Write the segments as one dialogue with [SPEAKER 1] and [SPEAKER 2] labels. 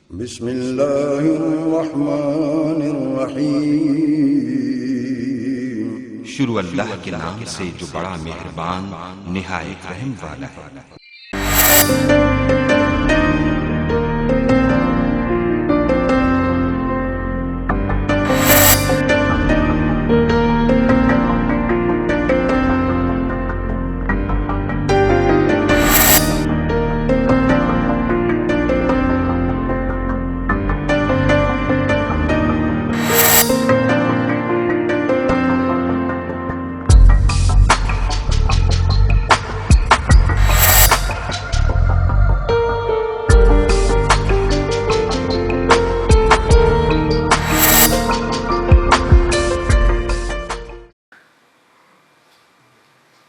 [SPEAKER 1] बिस्मिल्लाहिर्रहमानिर्रहीम।
[SPEAKER 2] शुरू अल्लाह के नाम से जो बड़ा मेहरबान निहायत रहम वाला है।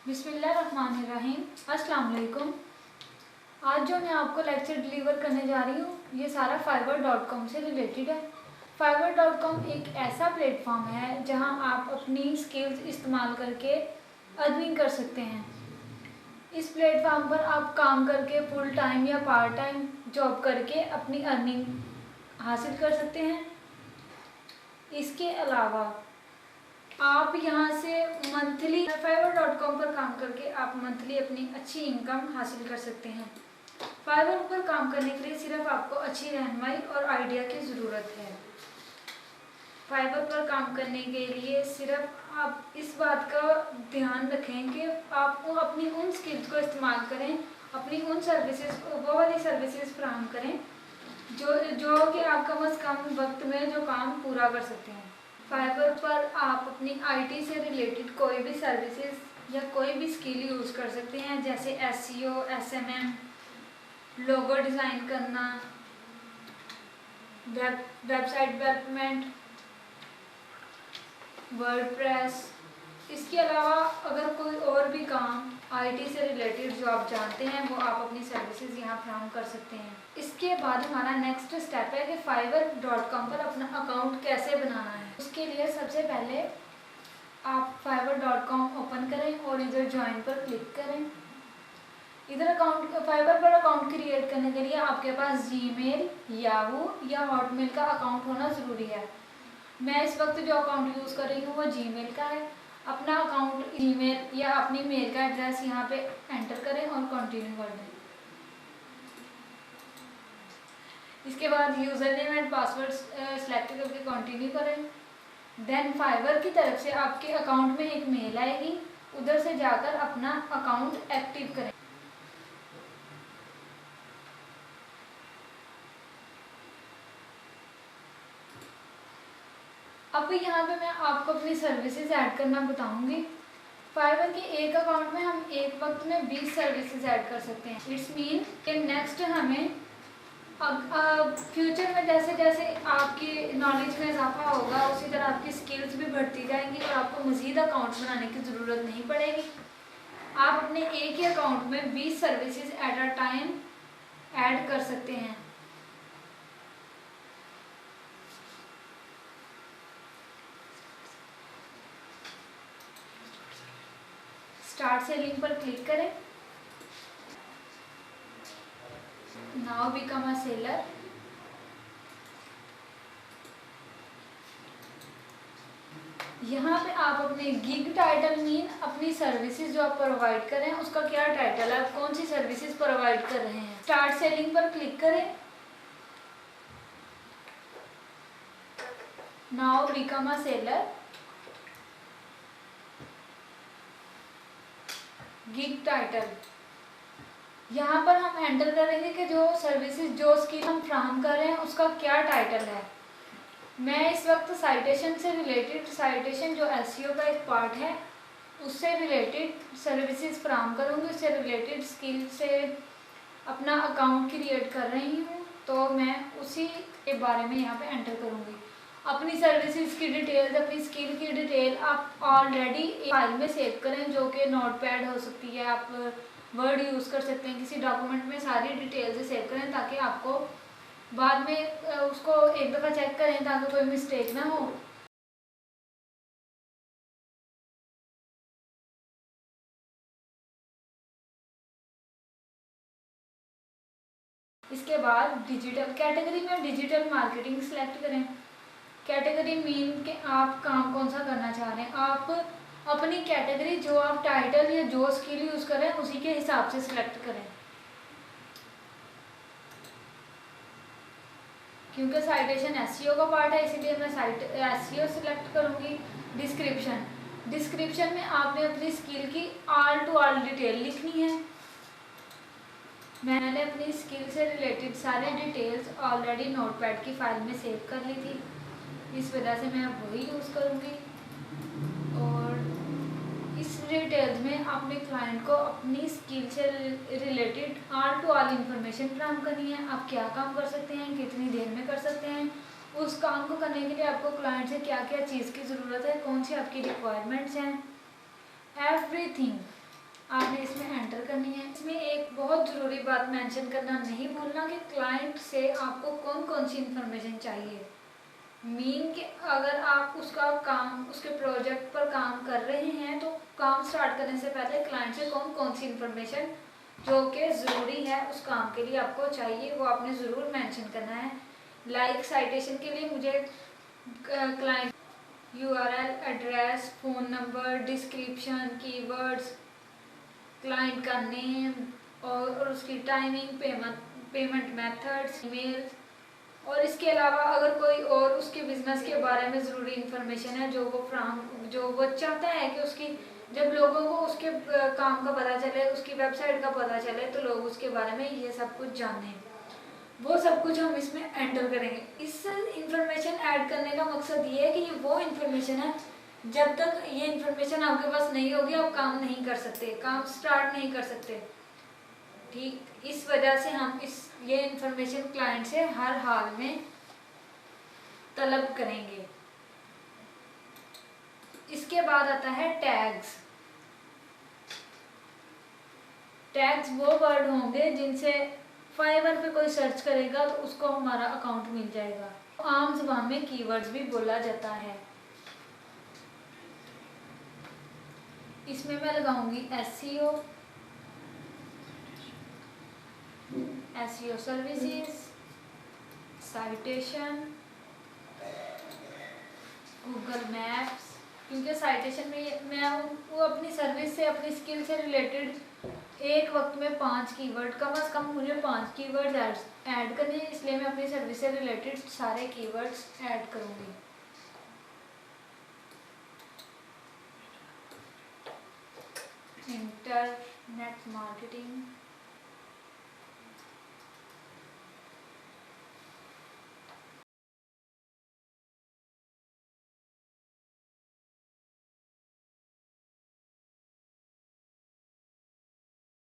[SPEAKER 3] बिस्मिल्लाहिर्रहमानिर्रहीम। अस्सलाम वालेकुम। आज जो मैं आपको लेक्चर डिलीवर करने जा रही हूँ ये सारा fiverr.com से रिलेटेड है। fiverr.com एक ऐसा प्लेटफॉर्म है जहाँ आप अपनी स्किल्स इस्तेमाल करके अर्निंग कर सकते हैं। इस प्लेटफॉर्म पर आप काम करके फुल टाइम या पार्ट टाइम जॉब करके अपनी अर्निंग हासिल कर सकते हैं। इसके अलावा आप यहाँ से मंथली fiverr.com पर काम करके आप मंथली अपनी अच्छी इनकम हासिल कर सकते हैं। fiverr पर काम करने के लिए सिर्फ आपको अच्छी रहनुमाई और आइडिया की ज़रूरत है। fiverr पर काम करने के लिए सिर्फ आप इस बात का ध्यान रखें कि आप अपनी उन स्किल्स को इस्तेमाल करें, अपनी उन सर्विसेज वो वाली सर्विसेज फराहम करें जो कि आप कम अज़ कम वक्त में जो काम पूरा कर सकते हैं। fiverr पर आप अपनी आईटी से रिलेटेड कोई भी सर्विसेज या कोई भी स्किल यूज़ कर सकते हैं, जैसे एसईओ, एसएमएम, लोगो डिज़ाइन करना, वेबसाइट डेवलपमेंट, वर्डप्रेस। इसके अलावा अगर कोई और भी काम आईटी से रिलेटेड जो आप जानते हैं वो आप अपनी सर्विसेज यहाँ फराहम कर सकते हैं। इसके बाद हमारा नेक्स्ट स्टेप है कि fiverr.com पर अपना अकाउंट कैसे बनाना है। उसके लिए सबसे पहले आप fiverr.com ओपन करें और इधर ज्वाइन पर क्लिक करें। इधर अकाउंट fiverr पर अकाउंट क्रिएट करने के लिए आपके पास जीमेल, याहू या हॉटमेल का अकाउंट होना ज़रूरी है। मैं इस वक्त जो अकाउंट यूज़ कर रही हूँ वो जीमेल का है। अपना अकाउंट ईमेल या अपनी मेल का एड्रेस यहाँ पे एंटर करें और कंटिन्यू कर दें। इसके बाद user name and password select करके कंटिन्यू करें। देन fiverr की तरफ से आपके अकाउंट में एक मेल आएगी, उधर से जाकर अपना अकाउंट एक्टिव करें। अब यहाँ पे मैं आपको अपनी सर्विसेज ऐड करना बताऊंगी। fiverr के एक अकाउंट में हम एक वक्त में 20 सर्विसेज ऐड कर सकते हैं। इट्स मीन कि नेक्स्ट हमें अब फ्यूचर में जैसे जैसे आपकी नॉलेज में इजाफा होगा उसी तरह आपकी स्किल्स भी बढ़ती जाएंगी और आपको मज़ीद अकाउंट बनाने की ज़रूरत नहीं पड़ेगी। आप अपने एक ही अकाउंट में 20 services at a time add कर सकते हैं। स्टार्ट सेलिंग पर क्लिक करें। Now become a seller. यहाँ पे आप अपने गिग टाइटल मीन अपनी सर्विसेज जो आप प्रोवाइड कर रहे हैं उसका क्या टाइटल है, आप कौन सी सर्विसेज प्रोवाइड कर रहे हैं। स्टार्ट सेलिंग पर क्लिक करें। Now become a seller. Gig title यहाँ पर हम एंटर करेंगे कि जो सर्विसेज जो स्किल हम फ्राहम कर रहे हैं उसका क्या टाइटल है। मैं इस वक्त साइटेशन से रिलेटेड, साइटेशन जो एसईओ का एक पार्ट है उससे रिलेटेड सर्विसेज फ्राहम करूँगी, उससे रिलेटेड स्किल से अपना अकाउंट क्रिएट कर रही हूँ, तो मैं उसी के बारे में यहाँ पे एंटर करूँगी। अपनी सर्विसेज की डिटेल्स, अपनी स्किल की डिटेल आप ऑलरेडी फाइल में सेव करें जो कि नोटपैड हो सकती है, आप वर्ड यूज़ कर सकते हैं, किसी डॉक्यूमेंट में सारी डिटेल्स सेव करें ताकि आपको बाद में उसको एक दफ़ा चेक करें ताकि कोई मिस्टेक ना हो। इसके बाद डिजिटल कैटेगरी में डिजिटल मार्केटिंग सेलेक्ट करें। कैटेगरी मीन के आप काम कौन सा करना चाह रहे हैं, आप अपनी कैटेगरी जो आप टाइटल या जो स्किल यूज़ करें उसी के हिसाब से सिलेक्ट करें। क्योंकि साइटेशन एसईओ का पार्ट है इसीलिए मैं एसईओ सिलेक्ट करूँगी। डिस्क्रिप्शन में आपने अपनी स्किल की ऑल टू ऑल डिटेल लिखनी है। मैंने अपनी स्किल से रिलेटेड सारे डिटेल्स ऑलरेडी नोटपैड की फाइल में सेव कर ली थी, इस वजह से मैं अब वही यूज़ करूँगी। और इस डिटेल्स में अपने क्लाइंट को अपनी स्किल से related all to all information फ्राहम करनी है। आप क्या काम कर सकते हैं, कितनी देर में कर सकते हैं, उस काम को करने के लिए आपको क्लाइंट से क्या क्या चीज़ की ज़रूरत है, कौन सी आपकी रिक्वायरमेंट्स हैं, एवरीथिंग आपने इसमें एंटर करनी है। इसमें एक बहुत ज़रूरी बात मेंशन करना नहीं भूलना कि क्लाइंट से आपको कौन कौन सी इंफॉर्मेशन चाहिए। मीन कि अगर आप उसका काम उसके प्रोजेक्ट पर काम कर रहे हैं तो काम स्टार्ट करने से पहले क्लाइंट से कौन कौन सी इंफॉर्मेशन जो कि ज़रूरी है उस काम के लिए आपको चाहिए वो आपने ज़रूर मेंशन करना है। लाइक साइटेशन के लिए मुझे client URL, address, phone number, description, keywords, client का नेम और उसकी टाइमिंग, पेमेंट मेथड्स, ईमेल, और इसके अलावा अगर कोई और उसके बिजनेस के बारे में ज़रूरी इंफॉर्मेशन है जो वो चाहता है कि उसकी जब लोगों को उसके काम का पता चले, उसकी वेबसाइट का पता चले तो लोग उसके बारे में ये सब कुछ जाने, वो सब कुछ हम इसमें एंटर करेंगे। इस इंफॉर्मेशन ऐड करने का मकसद ये है कि ये वो इंफॉर्मेशन है जब तक ये इंफॉर्मेशन आपके पास नहीं होगी आप काम नहीं कर सकते, काम स्टार्ट नहीं कर सकते। ठीक, इस वजह से हम ये इंफॉर्मेशन क्लाइंट से हर हाल में तलब करेंगे। इसके बाद आता है टैग्स। टैग्स वो वर्ड होंगे जिनसे फाइवर पे कोई सर्च करेगा तो उसको हमारा अकाउंट मिल जाएगा। आम जुबान में कीवर्ड्स भी बोला जाता है। इसमें मैं लगाऊंगी SEO, SEO services, citation, Google maps, क्योंकि साइटेशन में मैं वो अपनी सर्विस से अपनी स्किल से रिलेटेड एक वक्त में 5 कीवर्ड कम से कम मुझे 5 कीवर्ड ऐड करने हैं, इसलिए मैं अपनी सर्विस से रिलेटेड सारे कीवर्ड्स ऐड करूँगी। इंटरनेट मार्केटिंग,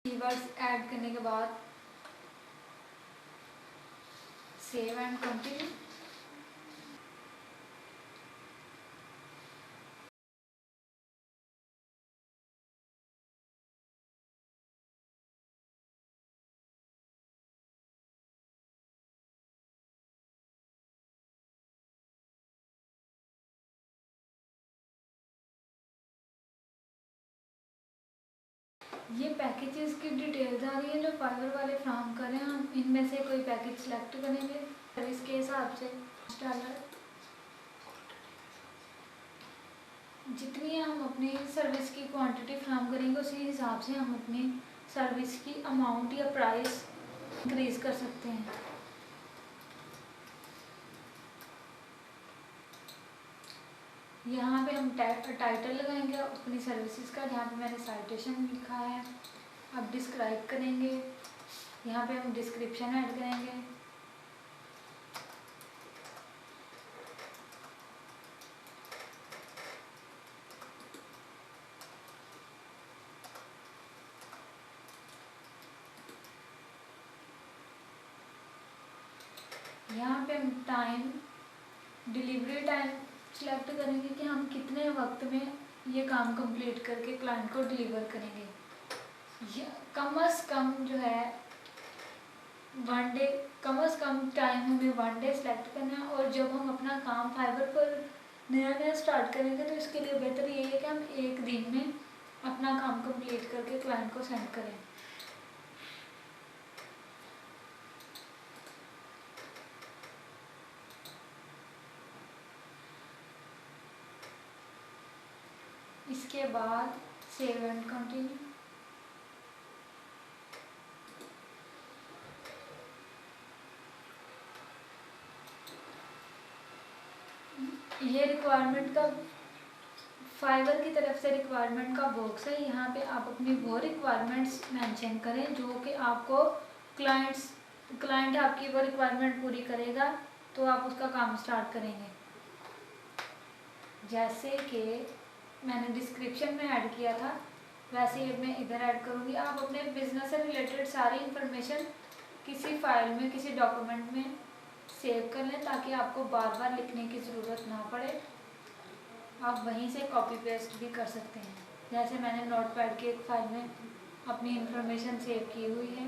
[SPEAKER 3] कीवर्ड्स ऐड करने के बाद सेव एंड कंटिन्यू। ये पैकेजेस की डिटेल्स आ रही है जो फाइवर वाले फ्राहम कर रहे हैं। हम इनमें से कोई पैकेज सेलेक्ट करेंगे सर्विस के हिसाब से। $5 जितनी हम अपनी सर्विस की क्वांटिटी फ्राहम करेंगे उसी हिसाब से हम अपनी सर्विस की अमाउंट या प्राइस इंक्रीज कर सकते हैं। यहाँ पे हम टाइटल लगाएंगे अपनी सर्विसेज का, जहाँ पे मैंने साइटेशन लिखा है। अब डिस्क्राइब करेंगे, यहाँ पे हम डिस्क्रिप्शन ऐड करेंगे। यहाँ पे हम डिलीवरी टाइम सेलेक्ट करेंगे कि हम कितने वक्त में ये काम कंप्लीट करके क्लाइंट को डिलीवर करेंगे। कम से कम जो है 1 डे, कम से कम टाइम हमें 1 डे सेलेक्ट करना है। और जब हम अपना काम फाइवर पर नया स्टार्ट करेंगे तो इसके लिए बेहतर ये है कि हम 1 दिन में अपना काम कंप्लीट करके क्लाइंट को सेंड करें। इसके बाद सेव एंड कंटिन्यू। ये रिक्वायरमेंट का फाइवर की तरफ से रिक्वायरमेंट का बॉक्स है। यहाँ पे आप अपनी वो रिक्वायरमेंट्स मेंशन करें जो कि आपको क्लाइंट आपकी वो रिक्वायरमेंट पूरी करेगा तो आप उसका काम स्टार्ट करेंगे। जैसे कि मैंने डिस्क्रिप्शन में ऐड किया था वैसे ही मैं इधर ऐड करूँगी। आप अपने बिजनेस से रिलेटेड सारी इंफॉर्मेशन किसी फाइल में किसी डॉक्यूमेंट में सेव कर लें ताकि आपको बार बार लिखने की ज़रूरत ना पड़े। आप वहीं से कॉपी पेस्ट भी कर सकते हैं। जैसे मैंने नोटपैड के एक फाइल में अपनी इंफॉर्मेशन सेव की हुई है।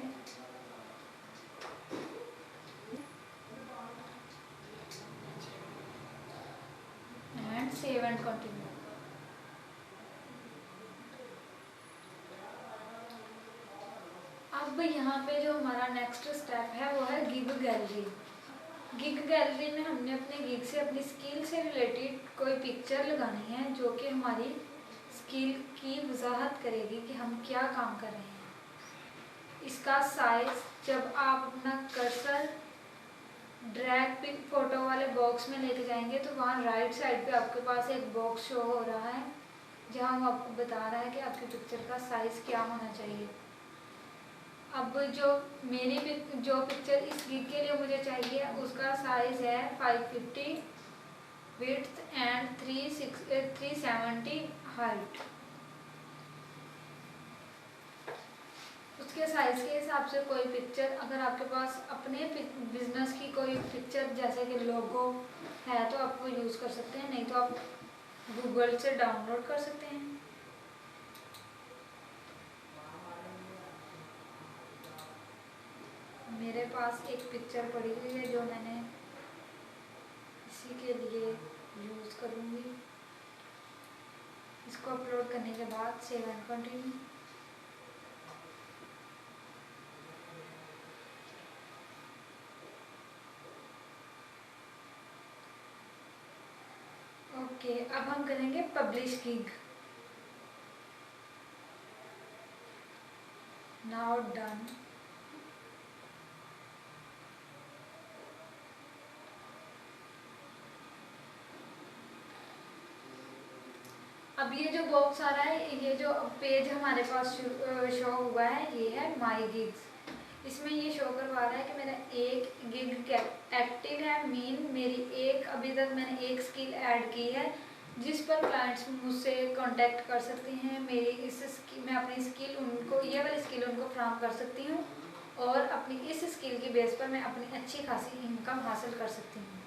[SPEAKER 3] And save and continue. अब यहाँ पे जो हमारा नेक्स्ट स्टेप है वो है गिग गैलरी। गिग गैलरी में हमने अपने गिग से अपनी स्किल से रिलेटेड कोई पिक्चर लगानी है जो कि हमारी स्किल की वजाहत करेगी कि हम क्या काम कर रहे हैं। इसका साइज जब आप अपना कर्सर ड्रैग पिक फोटो वाले बॉक्स में लेके जाएंगे तो वहाँ राइट साइड पे आपके पास एक बॉक्स शो हो रहा है जहाँ वो आपको बता रहा है कि आपकी पिक्चर का साइज़ क्या होना चाहिए। अब जो पिक्चर इस गिग के लिए मुझे चाहिए उसका साइज़ है 550 विड्थ एंड 370 हाइट। उसके साइज़ के हिसाब से कोई पिक्चर अगर आपके पास अपने बिजनेस की कोई पिक्चर जैसे कि लोगो है तो आप वो यूज़ कर सकते हैं, नहीं तो आप गूगल से डाउनलोड कर सकते हैं। मेरे पास एक पिक्चर पड़ी हुई है जो मैंने इसी के लिए यूज़ करूँगी। इसको अपलोड करने के बाद सेव एंड कंटिन्यू। ओके, अब हम करेंगे पब्लिश गिग। Now done. अब ये जो बॉक्स आ रहा है ये जो पेज हमारे पास शो हुआ है ये है माई गिग्स। इसमें ये शो करवा रहा है कि मेरा एक गिग एक्टिव है, मीन मेरी एक अभी तक मैंने एक स्किल ऐड की है जिस पर क्लाइंट्स मुझसे कांटेक्ट कर सकते हैं। मैं अपनी स्किल उनको ये वाली स्किल उनको फ्राहम कर सकती हूँ और अपनी इस स्किल की बेस पर मैं अपनी अच्छी खासी इनकम हासिल कर सकती हूँ।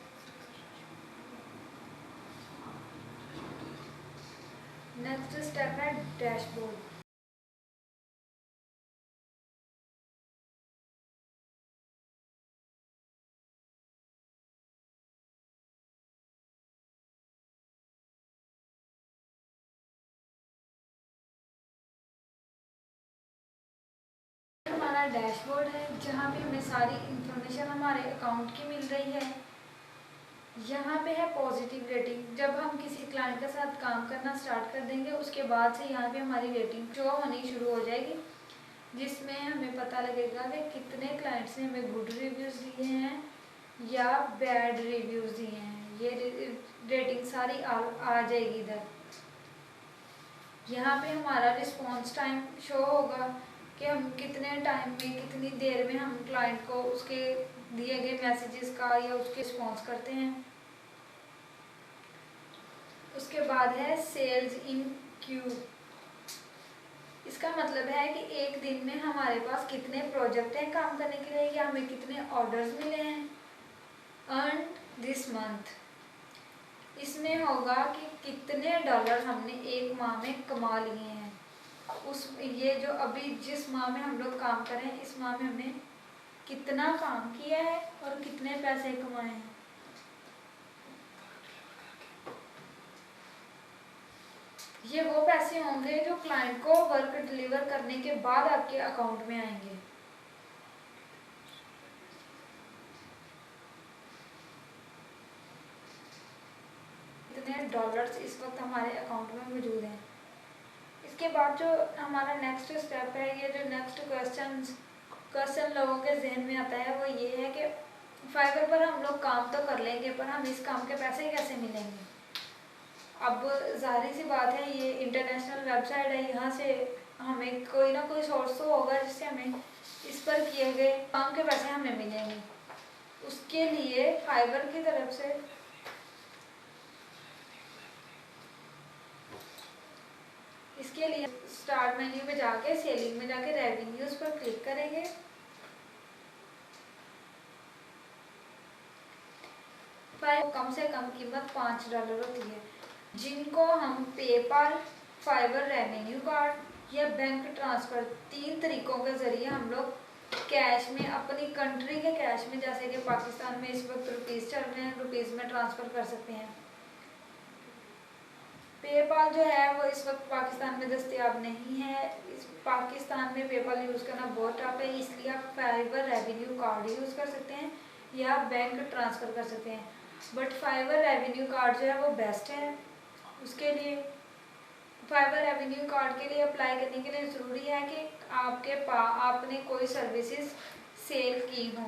[SPEAKER 3] नेक्स्ट स्टेप है डैशबोर्ड। हमारा डैशबोर्ड है जहाँ पे हमें सारी इंफॉर्मेशन हमारे अकाउंट की मिल रही है। यहाँ पे है पॉजिटिव रेटिंग। जब हम किसी क्लाइंट के साथ काम करना स्टार्ट कर देंगे उसके बाद से यहाँ पे हमारी रेटिंग शो होनी शुरू हो जाएगी जिसमें हमें पता लगेगा कि कितने क्लाइंट्स ने हमें गुड रिव्यूज़ दिए हैं या बैड रिव्यूज़ दिए हैं। ये रेटिंग सारी आ जाएगी इधर। यहाँ पे हमारा रिस्पॉन्स टाइम शो होगा कि हम कितने टाइम में कितनी देर में हम क्लाइंट को उसके दिए गए मैसेजेस का या उसके रिस्पॉन्स करते हैं। उसके बाद है सेल्स इन क्यू। इसका मतलब है कि एक दिन में हमारे पास कितने प्रोजेक्ट हैं काम करने के लिए या हमें कितने ऑर्डर्स मिले हैं। अर्न दिस मंथ, इसमें होगा कि कितने डॉलर हमने एक माह में कमा लिए हैं। ये जो अभी जिस माह में हम लोग काम कर रहे हैं इस माह में हमने कितना काम किया है और कितने पैसे कमाए हैं। ये वो पैसे होंगे जो क्लाइंट को वर्क डिलीवर करने के बाद आपके अकाउंट में आएंगे। कितने डॉलर्स इस वक्त हमारे अकाउंट में मौजूद हैं। इसके बाद जो हमारा नेक्स्ट स्टेप है, ये जो नेक्स्ट क्वेश्चन लोगों के जहन में आता है वो ये है कि फाइवर पर हम लोग काम तो कर लेंगे पर हम इस काम के पैसे कैसे मिलेंगे। अब जाहिर सी बात है, ये इंटरनेशनल वेबसाइट है, यहाँ से हमें कोई ना कोई सोर्स तो होगा जिससे हमें इस पर किए गए काम के पैसे हमें मिलेंगे। उसके लिए फाइवर की तरफ से इसके लिए स्टार्ट मेन्यू में जाके सेलिंग में जाके रेवेन्यूज पर क्लिक करेंगे। कम से कम कीमत $5 होती है, जिनको हम पेपाल, फाइवर रेवेन्यू कार्ड या बैंक ट्रांसफर 3 तरीकों के जरिए हम लोग कैश में, अपनी कंट्री के कैश में, जैसे कि पाकिस्तान में इस वक्त रुपीस चल रहे हैं, रुपीस में ट्रांसफर कर सकते हैं। पेपाल जो है वो इस वक्त पाकिस्तान में दस्तयाब नहीं है। इस पाकिस्तान में पेपाल यूज़ करना बहुत टफ है, इसलिए आप फाइवर रेवेन्यू कार्ड यूज़ कर सकते हैं या बैंक ट्रांसफ़र कर सकते हैं। बट फाइवर रेवेन्यू कार्ड जो है वो बेस्ट है। उसके लिए फाइवर रेवेन्यू कार्ड के लिए अप्लाई करने के लिए ज़रूरी है कि आपने कोई सर्विसेज सेल की हो,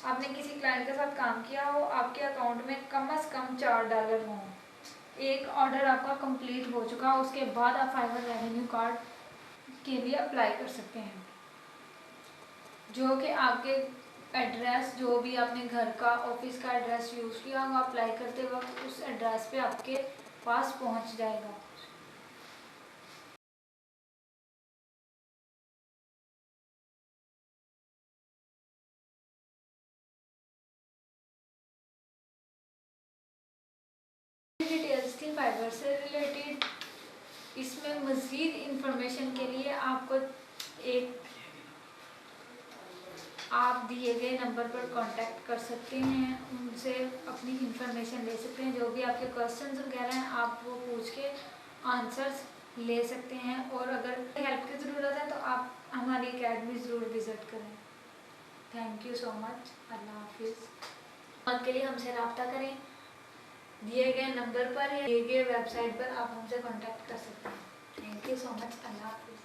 [SPEAKER 3] आपने किसी क्लाइंट के साथ काम किया हो, आपके अकाउंट में कम से कम $4 हों, एक ऑर्डर आपका कंप्लीट हो चुका, उसके बाद आप फाइवर रेवेन्यू कार्ड के लिए अप्लाई कर सकते हैं, जो कि आपके एड्रेस, जो भी आपने घर का, ऑफिस का एड्रेस यूज़ किया होगा अप्लाई करते वक्त, उस एड्रेस पे आपके पास पहुंच जाएगा। डिटेल्स थी फाइवर से रिलेटेड। इसमें मज़ीद इंफॉर्मेशन के लिए आप दिए गए नंबर पर कांटेक्ट कर सकते हैं, उनसे अपनी इंफॉर्मेशन ले सकते हैं, जो भी आपके क्वेश्चंस वगैरह हैं आप वो पूछ के आंसर्स ले सकते हैं। और अगर हेल्प की ज़रूरत है तो आप हमारी एकेडमी ज़रूर विज़िट करें। Thank you so much. Allah हाफिज़। के लिए हमसे रब्ता करें, दिए गए नंबर पर या दिए गए वेबसाइट पर आप हमसे कांटेक्ट कर सकते हैं। Thank you so much. Allah हाफिज़।